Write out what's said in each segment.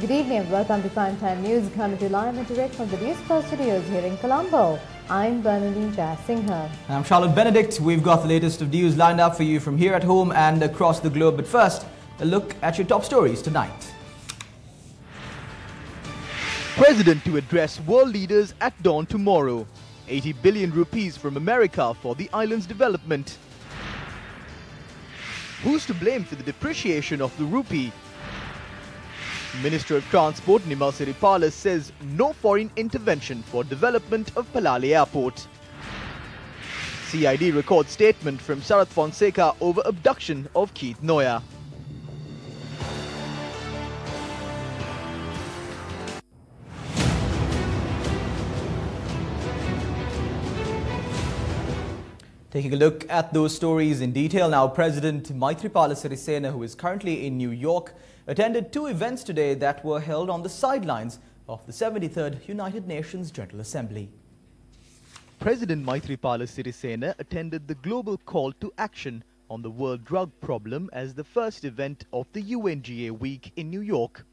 Good evening and welcome to Primetime News, coming to you live and direct from the Newsfirst studios here in Colombo. I'm Bernadine Jayasinghe. I'm Charlotte Benedict. We've got the latest of news lined up for you from here at home and across the globe. But first, a look at your top stories tonight. President to address world leaders at dawn tomorrow. 80 billion rupees from America for the island's development. Who's to blame for the depreciation of the rupee? Minister of Transport Maithripala says no foreign intervention for development of Palale Airport. CID records statement from Sarath Fonseca over abduction of Keith Noya. Taking a look at those stories in detail now, President Maithripala, who is currently in New York, attended two events today that were held on the sidelines of the 73rd United Nations General Assembly. President Maithripala attended the Global Call to Action on the World Drug Problem as the first event of the UNGA Week in New York.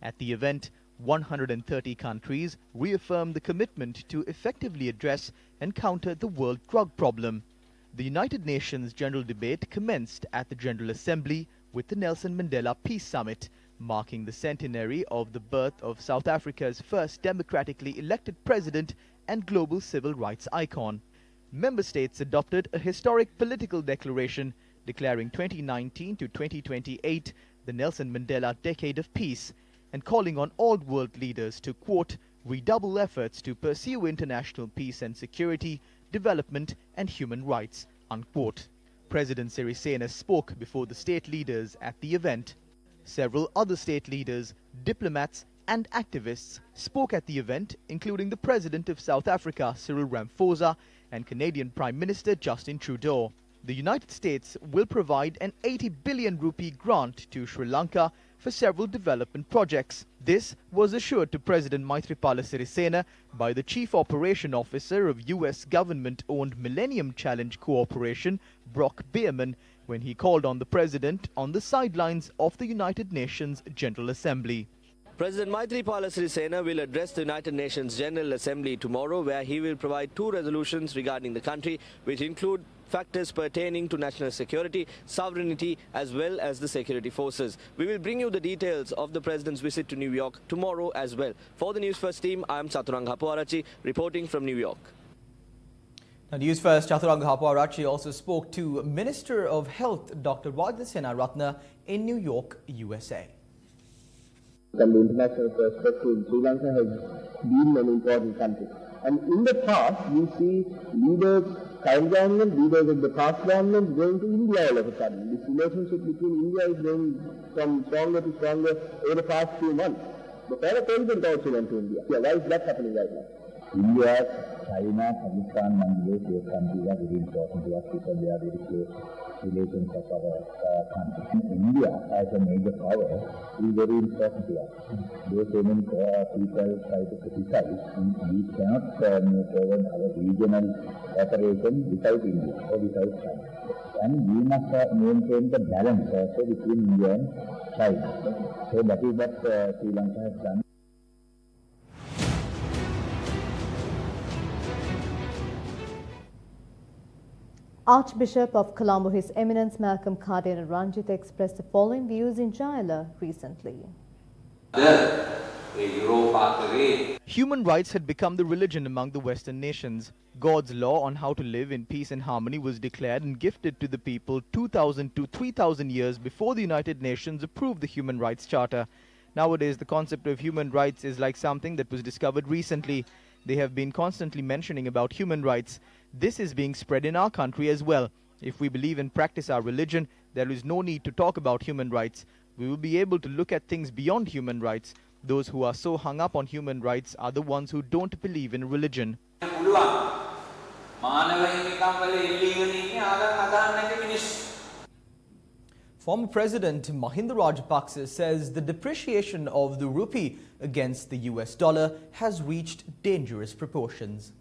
At the event, 130 countries reaffirmed the commitment to effectively address and counter the world drug problem. The United Nations General Debate commenced at the General Assembly with the Nelson Mandela Peace Summit, marking the centenary of the birth of South Africa's first democratically elected president and global civil rights icon. Member states adopted a historic political declaration declaring 2019 to 2028 the Nelson Mandela Decade of Peace and calling on all world leaders to, quote, redouble efforts to pursue international peace and security, development and human rights, unquote. President Sirisena spoke before the state leaders at the event. Several other state leaders, diplomats and activists spoke at the event, including the President of South Africa, Cyril Ramaphosa, and Canadian Prime Minister Justin Trudeau. The United States will provide an 80 billion rupee grant to Sri Lanka for several development projects. This was assured to President Maithripala by the Chief Operation Officer of U.S. government-owned Millennium Challenge Corporation, Brock Bierman, when he called on the President on the sidelines of the United Nations General Assembly. President Maithripala will address the United Nations General Assembly tomorrow, where he will provide two resolutions regarding the country, which include factors pertaining to national security, sovereignty, as well as the security forces. We will bring you the details of the President's visit to New York tomorrow as well. For the Newsfirst team, I am Chaturanga Hapuarachi, reporting from New York. Now, Newsfirst Chaturanga Hapuarachi also spoke to Minister of Health Dr. Vaidya Ratna in New York, USA. From the international perspective, Sri Lanka has been an important country. And in the past, we see leaders, current government, leaders of the past government going to India all of a sudden. This relationship between India is going from stronger to stronger over the past few months. The former president also went to India. Yeah, why is that happening right now? India, China, Pakistan, Bangladesh, those countries are very important to us because they are very close relations of our country. India, as a major power, is very important to us. Though so many people try to criticize, we cannot move forward our regional operation without India or without China. And we must maintain the balance also between India and China. So that is what Sri Lanka has done. Archbishop of Columbus, His Eminence Malcolm Cardinal Ranjit expressed the following views in Jayala recently. Human rights had become the religion among the Western nations. God's law on how to live in peace and harmony was declared and gifted to the people 2,000 to 3,000 years before the United Nations approved the Human Rights Charter. Nowadays, the concept of human rights is like something that was discovered recently. They have been constantly mentioning about human rights. This is being spread in our country as well. If we believe and practice our religion, there is no need to talk about human rights. We will be able to look at things beyond human rights. Those who are so hung up on human rights are the ones who don't believe in religion. Former President Mahinda Rajapaksa says the depreciation of the rupee against the US dollar has reached dangerous proportions.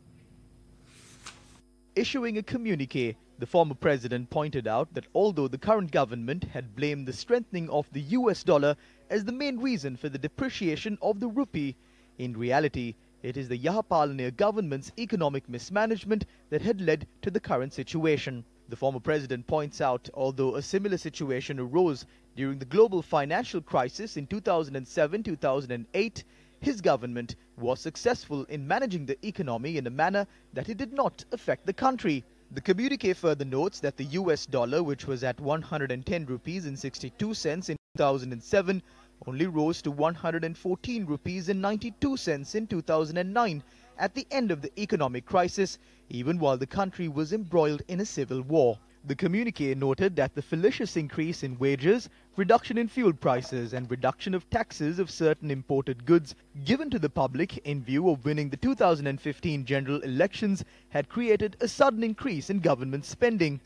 Issuing a communique, the former president pointed out that although the current government had blamed the strengthening of the US dollar as the main reason for the depreciation of the rupee, in reality, it is the Yahapalaniya government's economic mismanagement that had led to the current situation. The former president points out, although a similar situation arose during the global financial crisis in 2007-2008, his government was successful in managing the economy in a manner that it did not affect the country. The communique further notes that the US dollar, which was at 110 rupees and 62 cents in 2007, only rose to 114 rupees and 92 cents in 2009 at the end of the economic crisis, even while the country was embroiled in a civil war. The communique noted that the fallacious increase in wages, reduction in fuel prices and reduction of taxes of certain imported goods given to the public in view of winning the 2015 general elections had created a sudden increase in government spending.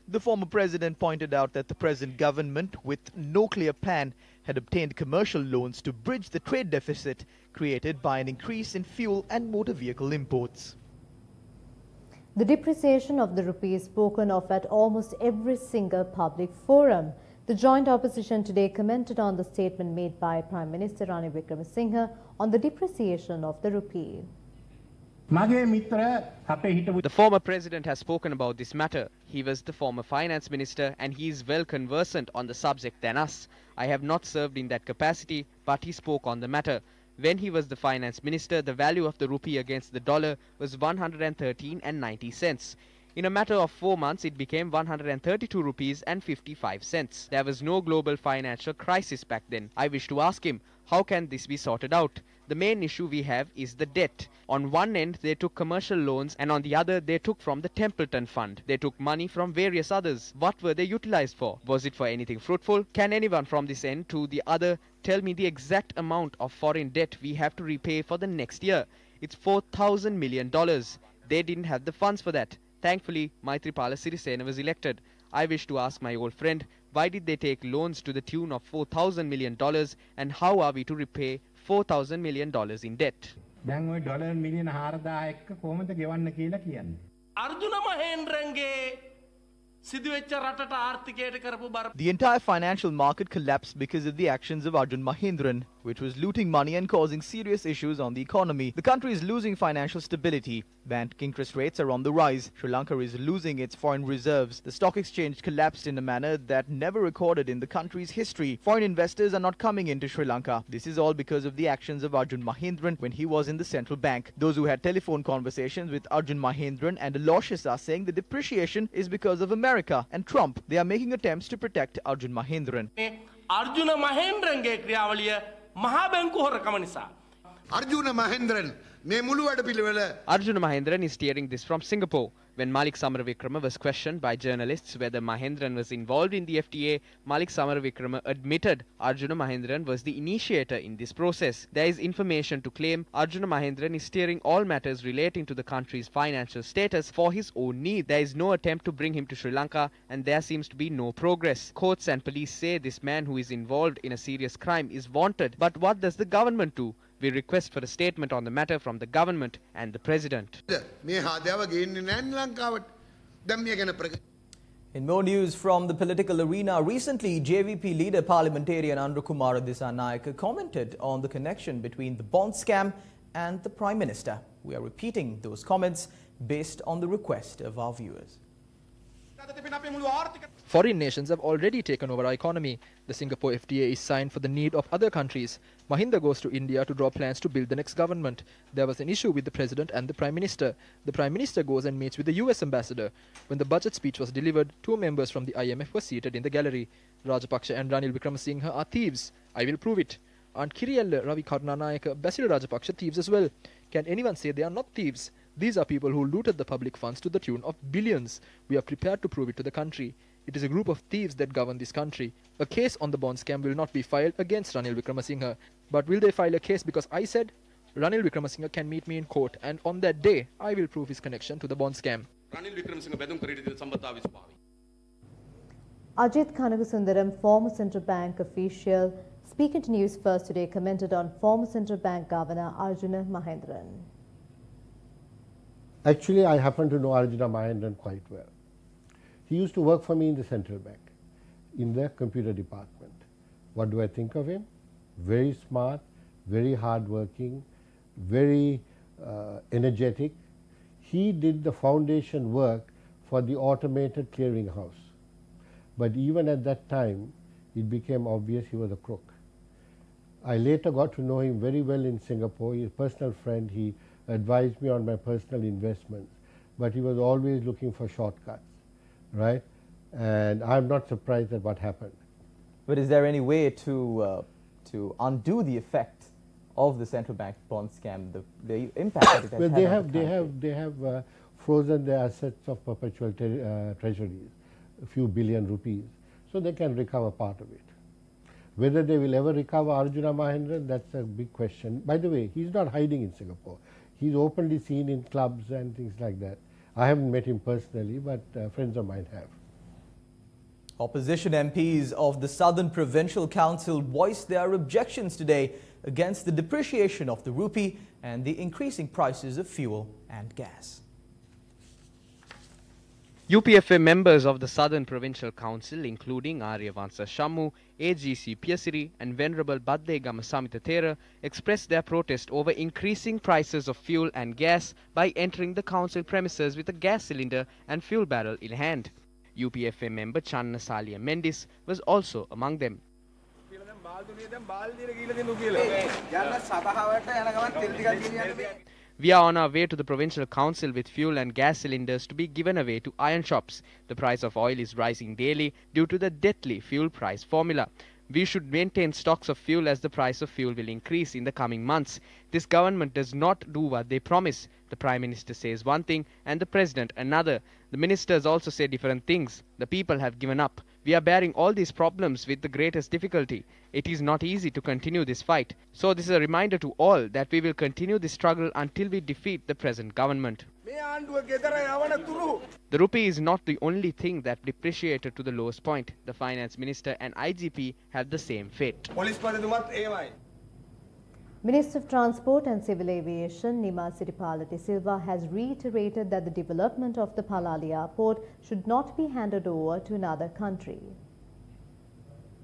The former president pointed out that the present government, with no clear plan, had obtained commercial loans to bridge the trade deficit created by an increase in fuel and motor vehicle imports. The depreciation of the rupee is spoken of at almost every single public forum. The joint opposition today commented on the statement made by Prime Minister Ranil Wickremesinghe on the depreciation of the rupee. The former president has spoken about this matter. He was the former finance minister and he is well conversant on the subject than us. I have not served in that capacity, but he spoke on the matter. When he was the finance minister, the value of the rupee against the dollar was 113.90 cents. In a matter of 4 months, it became 132 rupees and 55 cents. There was no global financial crisis back then. I wish to ask him, how can this be sorted out? The main issue we have is the debt. On one end, they took commercial loans and on the other, they took from the Templeton Fund. They took money from various others. What were they utilized for? Was it for anything fruitful? Can anyone from this end to the other tell me the exact amount of foreign debt we have to repay for the next year? It's $4,000 million. They didn't have the funds for that. Thankfully, Maithripala Sirisena was elected. I wish to ask my old friend, why did they take loans to the tune of $4,000 million and how are we to repay $4,000 million in debt? Arjuna Mahendran The entire financial market collapsed because of the actions of Arjuna Mahendran, which was looting money and causing serious issues on the economy. The country is losing financial stability. Bank interest rates are on the rise. Sri Lanka is losing its foreign reserves. The stock exchange collapsed in a manner that never recorded in the country's history. Foreign investors are not coming into Sri Lanka. This is all because of the actions of Arjuna Mahendran when he was in the central bank. Those who had telephone conversations with Arjuna Mahendran and Aloysius are saying the depreciation is because of America and Trump. They are making attempts to protect Arjuna Mahendran. Arjuna Mahendran ge kriyawaliya maha banku horakama nisa. Arjuna Mahendran is steering this from Singapore. When Malik Samaravikrama was questioned by journalists whether Mahendran was involved in the FTA, Malik Samaravikrama admitted Arjuna Mahendran was the initiator in this process. There is information to claim Arjuna Mahendran is steering all matters relating to the country's financial status for his own need. There is no attempt to bring him to Sri Lanka and there seems to be no progress. Courts and police say this man who is involved in a serious crime is wanted. But what does the government do? We request for a statement on the matter from the government and the president. In more news from the political arena, recently JVP leader parliamentarian Andrukumara Dissanayake commented on the connection between the bond scam and the Prime Minister. We are repeating those comments based on the request of our viewers. Foreign nations have already taken over our economy. The Singapore FTA is signed for the need of other countries. Mahinda goes to India to draw plans to build the next government. There was an issue with the President and the Prime Minister. The Prime Minister goes and meets with the US Ambassador. When the budget speech was delivered, 2 members from the IMF were seated in the gallery. Rajapaksa and Ranil Wickremesinghe are thieves. I will prove it. Aren't Kiriyalla, Ravi Karnanayaka, Basil Rajapaksa thieves as well? Can anyone say they are not thieves? These are people who looted the public funds to the tune of billions. We are prepared to prove it to the country. It is a group of thieves that govern this country. A case on the bond scam will not be filed against Ranil Wickremesinghe. But will they file a case because I said? Ranil Wickremesinghe can meet me in court and on that day, I will prove his connection to the bond scam. Ajit Kanagusundaram, former central bank official, speaking to Newsfirst today, commented on former central bank governor Arjuna Mahendran. Actually, I happen to know Arjuna Mahendran quite well. He used to work for me in the central bank, in the computer department. What do I think of him? Very smart, very hardworking, very energetic. He did the foundation work for the automated clearinghouse. But even at that time, it became obvious he was a crook. I later got to know him very well in Singapore. He's a personal friend. He advised me on my personal investments. But he was always looking for shortcuts, right? And I'm not surprised at what happened. But is there any way to undo the effect of the central bank bond scam, the impact that it has well, had they have frozen their assets of perpetual treasuries, a few billion rupees, so they can recover part of it. Whether they will ever recover Arjuna Mahendran, that's a big question. By the way, he's not hiding in Singapore. He's openly seen in clubs and things like that. I haven't met him personally, but friends of mine have. Opposition MPs of the Southern Provincial Council voiced their objections today against the depreciation of the rupee and the increasing prices of fuel and gas. UPFA members of the Southern Provincial Council, including Aryavansa Shammu, AGC Piasiri and Venerable Baddegama Samithathera, expressed their protest over increasing prices of fuel and gas by entering the council premises with a gas cylinder and fuel barrel in hand. UPFA member Channa Salia Mendis was also among them. We are on our way to the Provincial Council with fuel and gas cylinders to be given away to iron shops. The price of oil is rising daily due to the deadly fuel price formula. We should maintain stocks of fuel as the price of fuel will increase in the coming months. This government does not do what they promise. The Prime Minister says one thing and the President another. The ministers also say different things. The people have given up. We are bearing all these problems with the greatest difficulty. It is not easy to continue this fight. So this is a reminder to all that we will continue this struggle until we defeat the present government. The rupee is not the only thing that depreciated to the lowest point. The Finance Minister and IGP have the same fate. Minister of Transport and Civil Aviation, Maithripala de Silva, has reiterated that the development of the Palali airport should not be handed over to another country.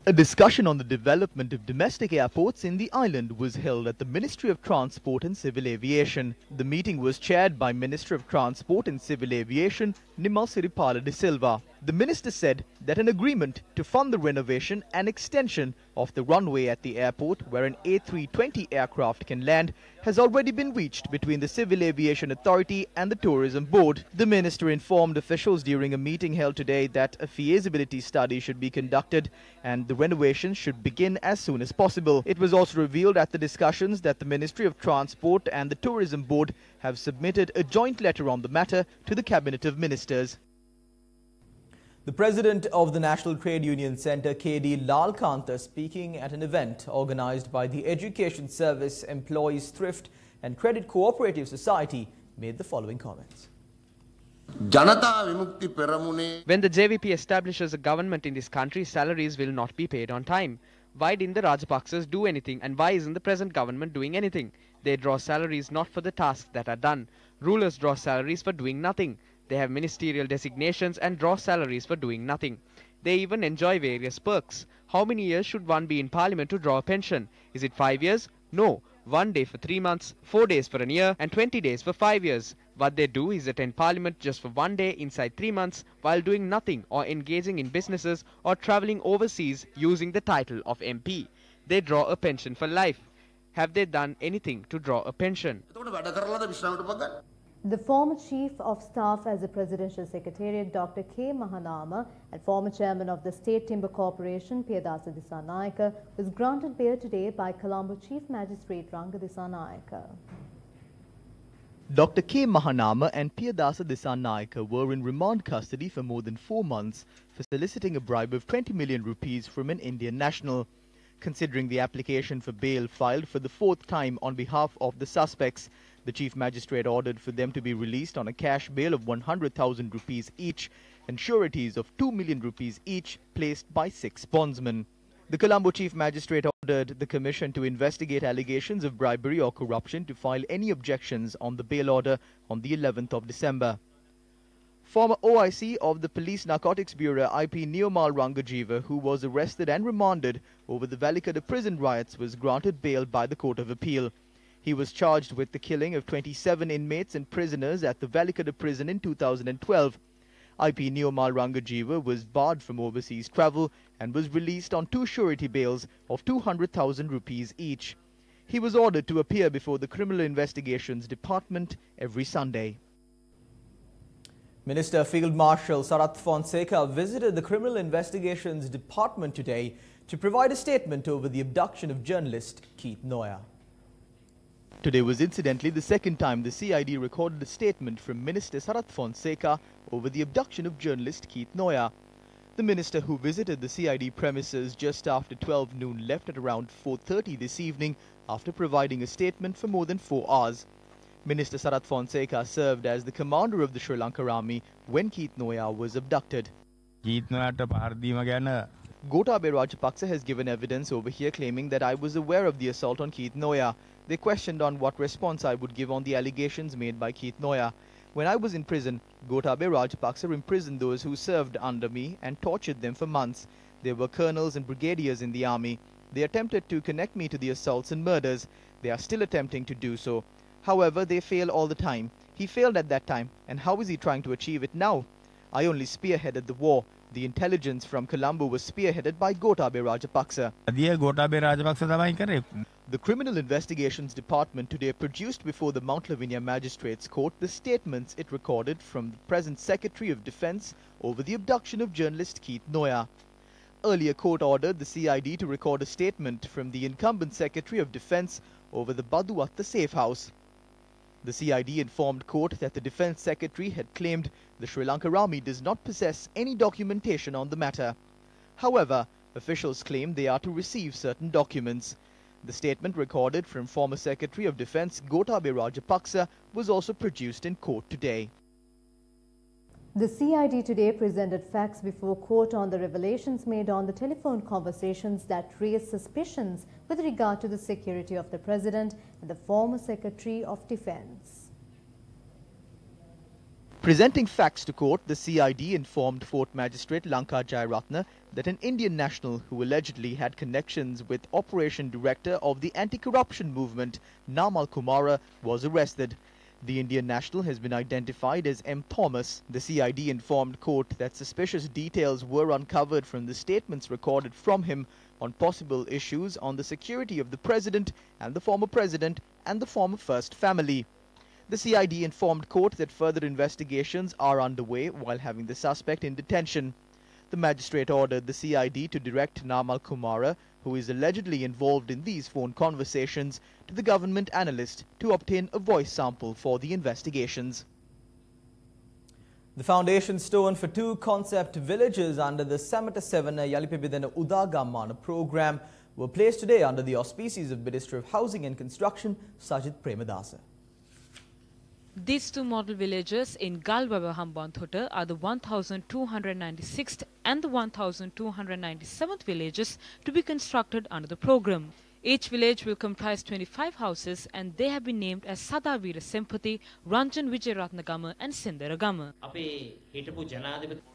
A discussion on the development of domestic airports in the island was held at the Ministry of Transport and Civil Aviation. The meeting was chaired by Minister of Transport and Civil Aviation, Maithripala de Silva. The minister said that an agreement to fund the renovation and extension of the runway at the airport where an A320 aircraft can land has already been reached between the Civil Aviation Authority and the Tourism Board. The minister informed officials during a meeting held today that a feasibility study should be conducted and the renovation should begin as soon as possible. It was also revealed at the discussions that the Ministry of Transport and the Tourism Board have submitted a joint letter on the matter to the Cabinet of Ministers. The president of the National Trade Union Centre, KD Lal Kanta, speaking at an event organised by the Education Service Employees Thrift and Credit Cooperative Society, made the following comments. When the JVP establishes a government in this country, salaries will not be paid on time. Why didn't the Rajapaksas do anything, and why isn't the present government doing anything? They draw salaries not for the tasks that are done. Rulers draw salaries for doing nothing. They have ministerial designations and draw salaries for doing nothing. They even enjoy various perks. How many years should one be in parliament to draw a pension? Is it 5 years? No. 1 day for 3 months, 4 days for a year and 20 days for 5 years. What they do is attend parliament just for 1 day inside 3 months while doing nothing or engaging in businesses or travelling overseas using the title of MP. They draw a pension for life. Have they done anything to draw a pension? The former Chief of Staff as the Presidential Secretariat, Dr. K. Mahanama, and former Chairman of the State Timber Corporation, Piyadasa Dissanayaka, was granted bail today by Colombo Chief Magistrate Ranga Dissanayaka. Dr. K. Mahanama and Piyadasa Dissanayaka were in remand custody for more than 4 months for soliciting a bribe of 20 million rupees from an Indian national. Considering the application for bail filed for the 4th time on behalf of the suspects, the Chief Magistrate ordered for them to be released on a cash bail of 100,000 rupees each and sureties of 2 million rupees each placed by 6 bondsmen. The Colombo Chief Magistrate ordered the Commission to investigate allegations of bribery or corruption to file any objections on the bail order on the 11th of December. Former OIC of the Police Narcotics Bureau IP Neomal Rangajiva, who was arrested and remanded over the Valikada prison riots, was granted bail by the Court of Appeal. He was charged with the killing of 27 inmates and prisoners at the Valikada prison in 2012. IP Neomal Rangajiva was barred from overseas travel and was released on 2 surety bails of 200,000 rupees each. He was ordered to appear before the Criminal Investigations Department every Sunday. Minister Field Marshal Sarath Fonseca visited the Criminal Investigations Department today to provide a statement over the abduction of journalist Keith Noya. Today was incidentally the second time the CID recorded a statement from Minister Sarath Fonseca over the abduction of journalist Keith Noya. The minister, who visited the CID premises just after 12 noon, left at around 4:30 this evening after providing a statement for more than 4 hours. Minister Sarath Fonseca served as the commander of the Sri Lanka Army when Keith Noya was abducted. Gotabaya Rajapaksa has given evidence over here claiming that I was aware of the assault on Keith Noya. They questioned on what response I would give on the allegations made by Keith Noya. When I was in prison, Gotabaya Rajapaksa imprisoned those who served under me and tortured them for months. There were colonels and brigadiers in the army. They attempted to connect me to the assaults and murders. They are still attempting to do so. However, they fail all the time. He failed at that time, and how is he trying to achieve it now? I only spearheaded the war. The intelligence from Colombo was spearheaded by Gotabaya Rajapaksa. The Criminal Investigations Department today produced before the Mount Lavinia Magistrates Court the statements it recorded from the present Secretary of Defence over the abduction of journalist Keith Noya. Earlier, court ordered the CID to record a statement from the incumbent Secretary of Defence over the Badu at the safe house. The CID informed court that the Defence Secretary had claimed the Sri Lanka Army does not possess any documentation on the matter. However, officials claim they are to receive certain documents. The statement recorded from former Secretary of Defence Gotabaya Rajapaksa was also produced in court today. The CID today presented facts before court on the revelations made on the telephone conversations that raised suspicions with regard to the security of the President and the former Secretary of Defence. Presenting facts to court, the CID informed Fort Magistrate Lanka Jayaratna that an Indian national who allegedly had connections with Operation Director of the anti-corruption movement, Namal Kumara, was arrested. The Indian national has been identified as M. Thomas. The CID informed court that suspicious details were uncovered from the statements recorded from him on possible issues on the security of the President and the former President and the former First Family. The CID informed court that further investigations are underway while having the suspect in detention. The magistrate ordered the CID to direct Namal Kumara, who is allegedly involved in these phone conversations, to the government analyst to obtain a voice sample for the investigations. The foundation stone for 2 concept villages under the Samata 7 Yalipibidana Udagamana program were placed today under the auspices of Minister of Housing and Construction Sajid Premadasa. These 2 model villages in Galbaba Hambanthuta are the 1,296th and the 1,297th villages to be constructed under the program. Each village will comprise 25 houses and they have been named as Sadavira Sempati, Ranjan Vijayaratnagama and Sindaragama.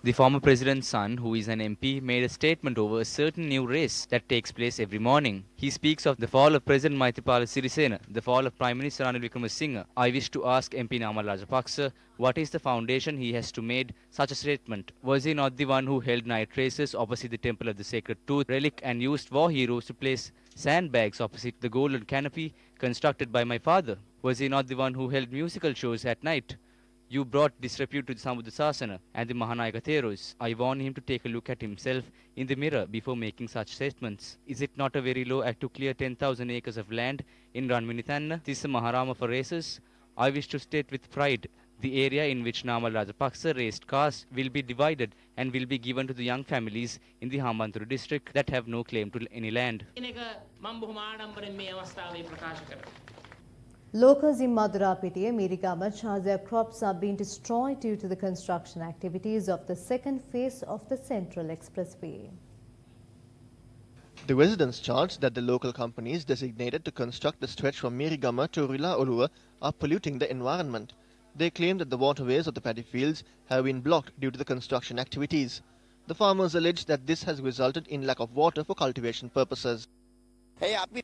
The former president's son, who is an MP, made a statement over a certain new race that takes place every morning. He speaks of the fall of President Maithripala Sirisena, the fall of Prime Minister Ranil Wickremesinghe. I wish to ask MP Namal Rajapaksa, what is the foundation he has to made such a statement? Was he not the one who held night races opposite the Temple of the Sacred Tooth relic and used war heroes to place sandbags opposite the golden canopy constructed by my father? Was he not the one who held musical shows at night? You brought disrepute to the Samudasasana and the Mahanayaka Theros. I warn him to take a look at himself in the mirror before making such statements. Is it not a very low act to clear 10,000 acres of land in Ranminithanna, Tissa Maharama for races? I wish to state with pride, the area in which Namal Rajapaksa raised caste will be divided and will be given to the young families in the Hambantota district that have no claim to any land. Locals in Madurapiti, Mirigama, their crops are being destroyed due to the construction activities of the second phase of the Central Expressway. The residents charged that the local companies designated to construct the stretch from Mirigama to Rila-Oluwa are polluting the environment. They claim that the waterways of the paddy fields have been blocked due to the construction activities. The farmers allege that this has resulted in lack of water for cultivation purposes.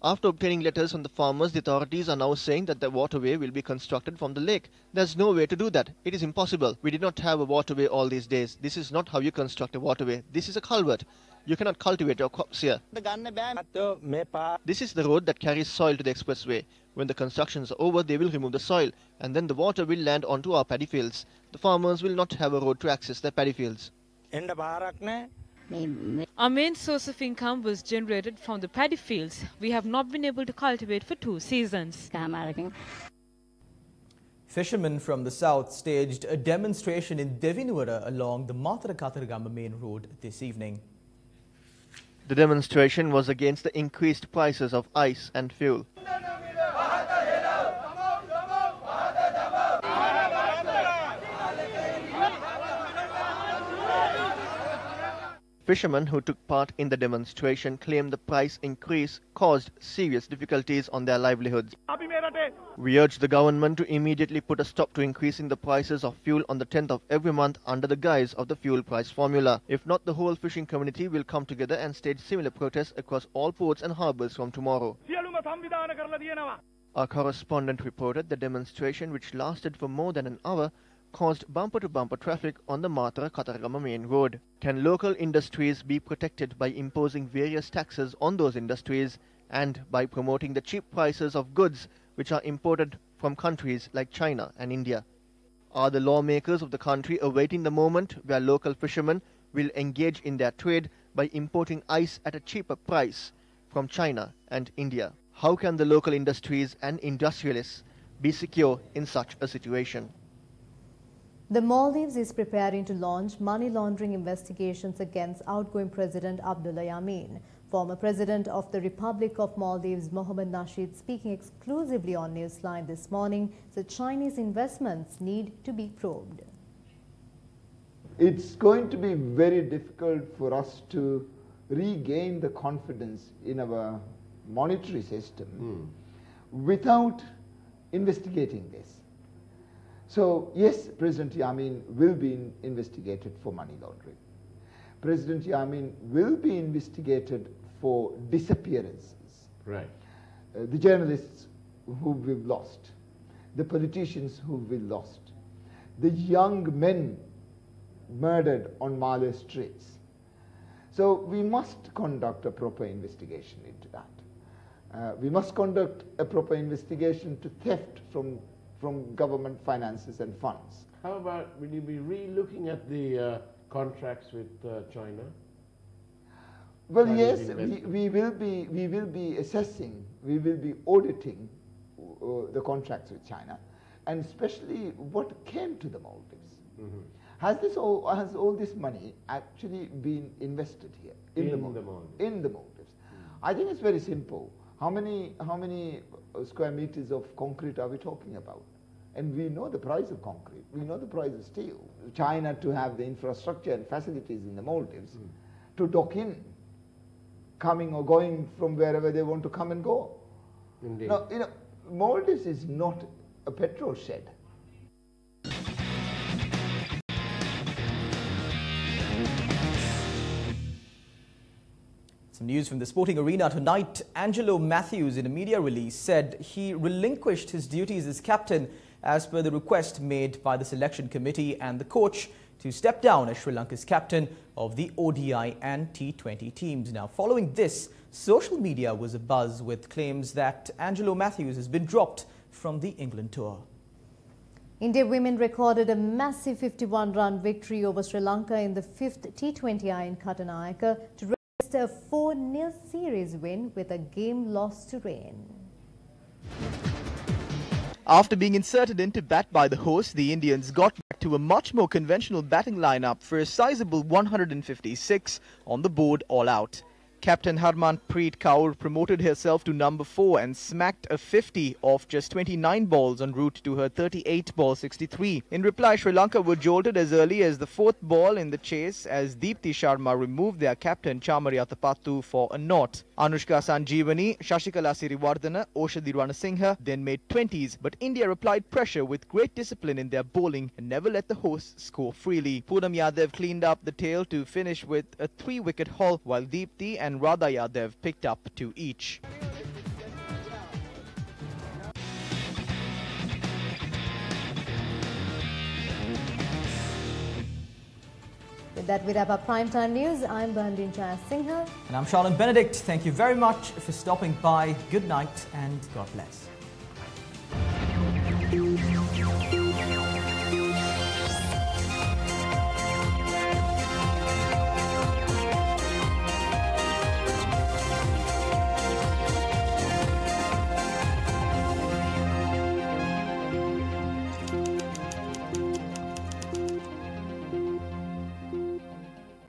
After obtaining letters from the farmers, the authorities are now saying that the waterway will be constructed from the lake. There's no way to do that. It is impossible. We did not have a waterway all these days. This is not how you construct a waterway. This is a culvert. You cannot cultivate your crops here. This is the road that carries soil to the expressway. When the construction is over, they will remove the soil, and then the water will land onto our paddy fields. The farmers will not have a road to access their paddy fields. Our main source of income was generated from the paddy fields. We have not been able to cultivate for 2 seasons. Fishermen from the south staged a demonstration in Devinura along the Maithripala main road this evening. The demonstration was against the increased prices of ice and fuel. Fishermen who took part in the demonstration claimed the price increase caused serious difficulties on their livelihoods. We urge the government to immediately put a stop to increasing the prices of fuel on the 10th of every month under the guise of the fuel price formula. If not, the whole fishing community will come together and stage similar protests across all ports and harbours from tomorrow. Our correspondent reported the demonstration, which lasted for more than an hour, caused bumper-to-bumper traffic on the Maithripala main road. Can local industries be protected by imposing various taxes on those industries and by promoting the cheap prices of goods which are imported from countries like China and India? Are the lawmakers of the country awaiting the moment where local fishermen will engage in their trade by importing ice at a cheaper price from China and India? How can the local industries and industrialists be secure in such a situation? The Maldives is preparing to launch money laundering investigations against outgoing President Abdullah Yameen. Former President of the Republic of Maldives, Mohamed Nasheed, speaking exclusively on Newsline this morning, said Chinese investments need to be probed. It's going to be very difficult for us to regain the confidence in our monetary system without investigating this. So, yes, President Yameen will be investigated for money laundering. President Yameen will be investigated for disappearances. Right. The journalists who we've lost, the politicians who we've lost, the young men murdered on Malé streets. So we must conduct a proper investigation into that. We must conduct a proper investigation to theft from government finances and funds. How about, will you be re-looking at the contracts with China? Well, yes, we will be assessing, we will be auditing the contracts with China, and especially what came to the Maldives. Has all this money actually been invested here in the Maldives? I think it's very simple. How many square meters of concrete are we talking about? And we know the price of concrete. We know the price of steel. China to have the infrastructure and facilities in the Maldives to dock in, coming or going from wherever they want to come and go. Indeed. Now, Maldives is not a petrol shed. Some news from the sporting arena tonight. Angelo Matthews, in a media release, said he relinquished his duties as captain as per the request made by the selection committee and the coach to step down as Sri Lanka's captain of the ODI and T20 teams. Now, following this, social media was abuzz with claims that Angelo Matthews has been dropped from the England tour. India women recorded a massive 51-run victory over Sri Lanka in the 5th T20I in Katanayake to register a 4-0 series win with a game lost to rain. After being inserted into bat by the hosts, the Indians got back to a much more conventional batting lineup for a sizable 156 on the board all out. captain Harmanpreet Kaur promoted herself to number 4 and smacked a 50 off just 29 balls en route to her 38-ball 63. In reply, Sri Lanka were jolted as early as the 4th ball in the chase as Deepthi Sharma removed their captain Chamari Athapattu for a naught. Anushka Sanjeevani, Shashikala Siriwardana, Oshadi Ranasinghe then made 20s, but India applied pressure with great discipline in their bowling and never let the hosts score freely. Poonam Yadav cleaned up the tail to finish with a 3-wicket haul, while Deepthi and Radha Yadav picked up 2 each. With that, we wrap up Primetime News. I'm Bandin Chaya Singha. And I'm Charlene Benedict. Thank you very much for stopping by. Good night and God bless.